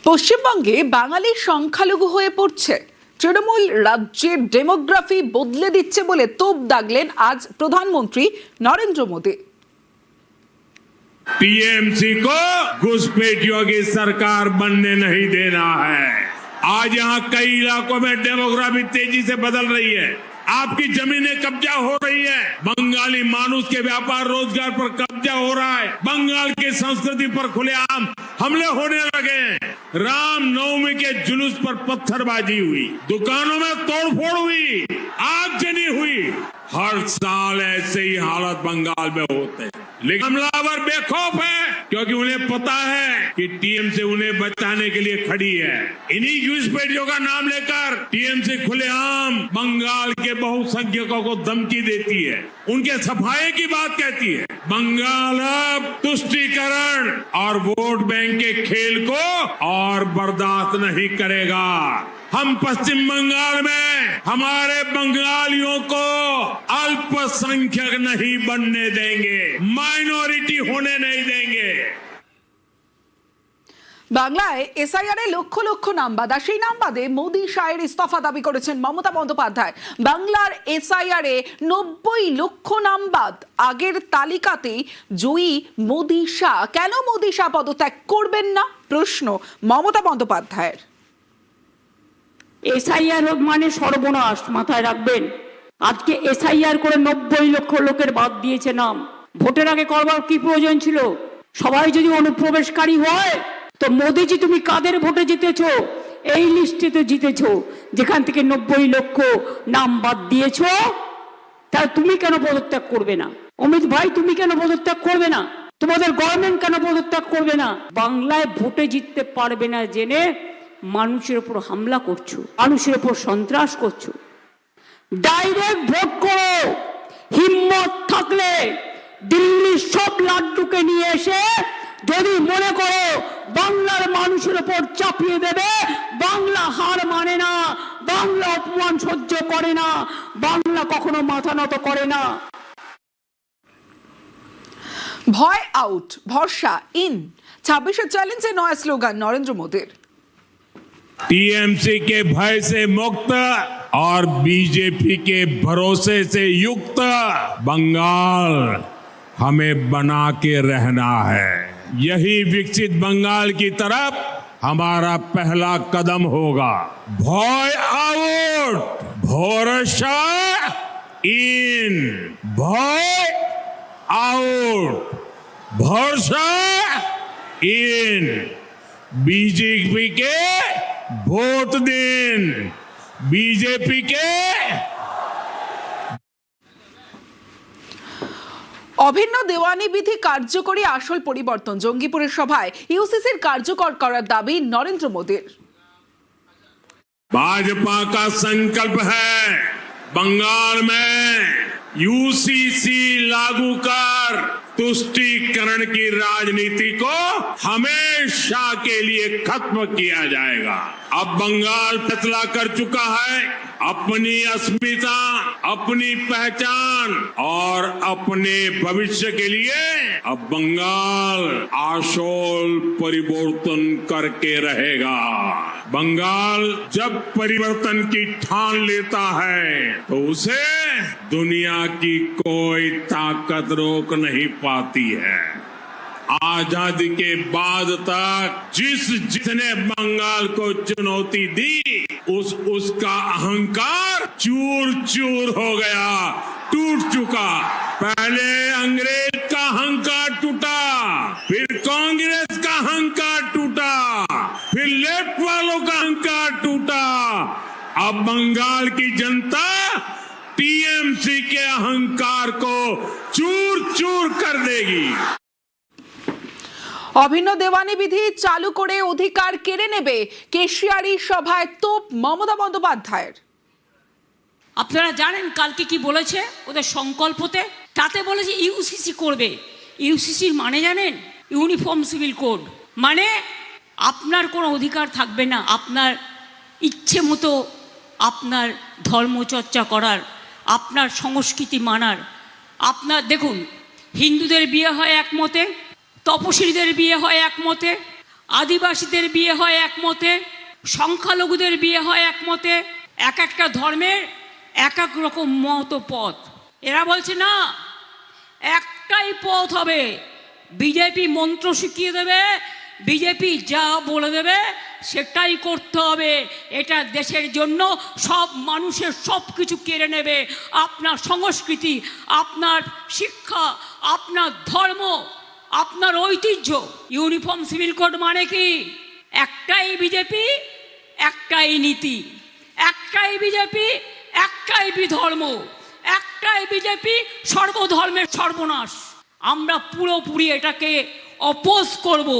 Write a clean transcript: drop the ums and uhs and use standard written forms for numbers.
পশ্চিমবঙ্গে বাঙালি সংখ্যালঘু হয়ে পড়ছে। তৃণমূল রাজ্যের ডেমোগ্রাফি বদলে দিচ্ছে বলে তোপ দাগলেন আজ প্রধানমন্ত্রী নরেন্দ্র মোদী। टीएमसी को घुसपैठियों की सरकार बनने नहीं देना है। आज यहाँ कई इलाकों में डेमोग्राफी तेजी से बदल रही है। आपकी जमीनें कब्जा हो रही है। बंगाली मानुष के व्यापार रोजगार पर कब्जा हो रहा है। बंगाल की संस्कृति पर खुलेआम हमले होने लगे हैं। राम नवमी के जुलूस पर पत्थरबाजी हुई, दुकानों में तोड़फोड़ हुई, आगजनी हुई। हर साल ऐसे ही हालत बंगाल में होते हैं, लेकिन हमलावर बेखौफ है क्योंकि उन्हें पता है कि टीएमसी उन्हें बचाने के लिए खड़ी है। इन्हीं घुसपैठियों का नाम लेकर टीएमसी खुलेआम बंगाल के बहुसंख्यकों को धमकी देती है, उनके सफाई की बात कहती है। बंगाल अब तुष्टीकरण और वोट बैंक के खेल को और बर्दाश्त नहीं करेगा। हम पश्चिम बंगाल में हमारे बंगालियों को अल्पसंख्यक नहीं बनने देंगे, माइनॉरिटी होने नहीं देंगे। বাংলায় এসআইআরে লক্ষ লক্ষ নাম বাদা, সেই নাম বাদে মোদী শাহের ইস্তফা দাবি করেছেন মমতা বন্দ্যোপাধ্যায়। বাংলার এসআইআরে 90 লক্ষ নাম বাদ, আগের তালিকাতেই জয়ী মোদী শাহ। কেন মোদী শাহ পদত্যাগ করবেন না, প্রশ্ন মমতা বন্দ্যোপাধ্যায়ের। এসআইআর মানে সর্বনাশ, মাথায় রাখবেন। আজকে এসআইআর করে 90 লক্ষ লোকের বাদ দিয়েছে নাম। ভোটের আগে করবার কি প্রয়োজন ছিল? সবাই যদি অনুপ্রবেশকারী হয় তো মোদিজি তুমি কাদের ভোটে জিতেছো? এই লিস্টে তো জিতেছো, যেখান থেকে 90 লক্ষ নাম বাদ দিয়েছো। তাহলে তুমি কেন পদত্যাগ করবে না? অমিত ভাই তুমি কেন পদত্যাগ করবে না? তোমাদের গভর্নমেন্ট কেন পদত্যাগ করবে না? বাংলায় ভোটে জিততে পারবে না জেনে মানুষের উপর হামলা করছো, মানুষের উপর সন্ত্রাস করছো। ডাইরেক্ট ভোট করো। হিম্মত থাকলে দিল্লির সব লাড্ডুকে নিয়ে এসে যদি মনে করো বাংলার মানুষের উপর চাপিয়ে দেবে, বাংলা হার মানে না, বাংলা অপমান সহ্য করে না, বাংলা কখনো মাথা নত করে না। ভয় আউট, ভরসা ইন। 26 চ্যালেঞ্জে নয়া স্লোগান নরেন্দ্র মোদীর। टीएमसी के भय से मुक्त और बीजेपी के भरोसे से युक्त बंगाल हमें बना के रहना है। यही विकसित बंगाल की तरफ हमारा पहला कदम होगा। भय आउट, भरोसा इन। भय आउट, भरोसा इन। बीजेपी के ভোট দিন, বিজেপি কে। অভিন্ন দেওয়ানি বিধি কার্যকরী আসল পরিবর্তন। জঙ্গিপুরের সভায় ইউসিসির কার্যকর করার দাবি নরেন্দ্র মোদীর। भाजपा का संकल्प है बंगाल में यूसीसी लागू कर तुष्टीकरण की राजनीति को हमेशा के लिए खत्म किया जाएगा। अब बंगाल फैसला कर चुका है अपनी अस्मिता, अपनी पहचान और अपने भविष्य के लिए अब बंगाल आशोल परिवर्तन करके रहेगा। बंगाल जब परिवर्तन की ठान लेता है तो उसे दुनिया की कोई ताकत रोक नहीं पाती है। आजादी के बाद तक जिसने बंगाल को चुनौती दी उसका अहंकार चूर चूर हो गया, टूट चुका। पहले अंग्रेज का अहंकार टूटा, फिर कांग्रेस का अहंकार टूटा, फिर लेफ्ट वालों का अहंकार टूटा। अब बंगाल की जनता टीएमसी के अहंकार को चूर चूर कर देगी। অভিন্ন দেওয়ানি বিধি চালু করে অধিকার কেড়ে নেবে, কেশিয়ারি সভায় তোপ মমতা বন্দ্যোপাধ্যায়ের। আপনারা জানেন কালকে কি বলেছে ওদের সংকল্পতে? তাতে বলেছে ইউসিসি করবে। ইউসিসির মানে জানেন? Uniform civil code. মানে আপনার কোনো অধিকার থাকবে না আপনার ইচ্ছে মতো আপনার ধর্মচর্চা করার, আপনার সংস্কৃতি মানার। আপনার দেখুন, হিন্দুদের বিয়ে হয় একমতে, তপশিলীদের বিয়ে হয় একমতে, আদিবাসীদের বিয়ে হয় একমতে, সংখ্যালঘুদের বিয়ে হয় একমতে, এক একটা ধর্মের এক এক রকম মত পথ। এরা বলছে না, একটাই পথ হবে, বিজেপি মন্ত্র শিখিয়ে দেবে, বিজেপি যা বলে দেবে সেটাই করতে হবে। এটা দেশের জন্য সব মানুষের সব কিছু কেড়ে নেবে, আপনার সংস্কৃতি, আপনার শিক্ষা, আপনার ধর্ম, আপনার ঐতিহ্য। ইউনিফর্ম সিভিল কোড মানে কি? একটাই বিজেপি, একটাই নীতি, একটাই বিজেপি, একটাই বিধর্ম, একটাই বিজেপি, সর্বধর্মের সর্বনাশ। আমরা পুরোপুরি এটাকে অপোজ করব।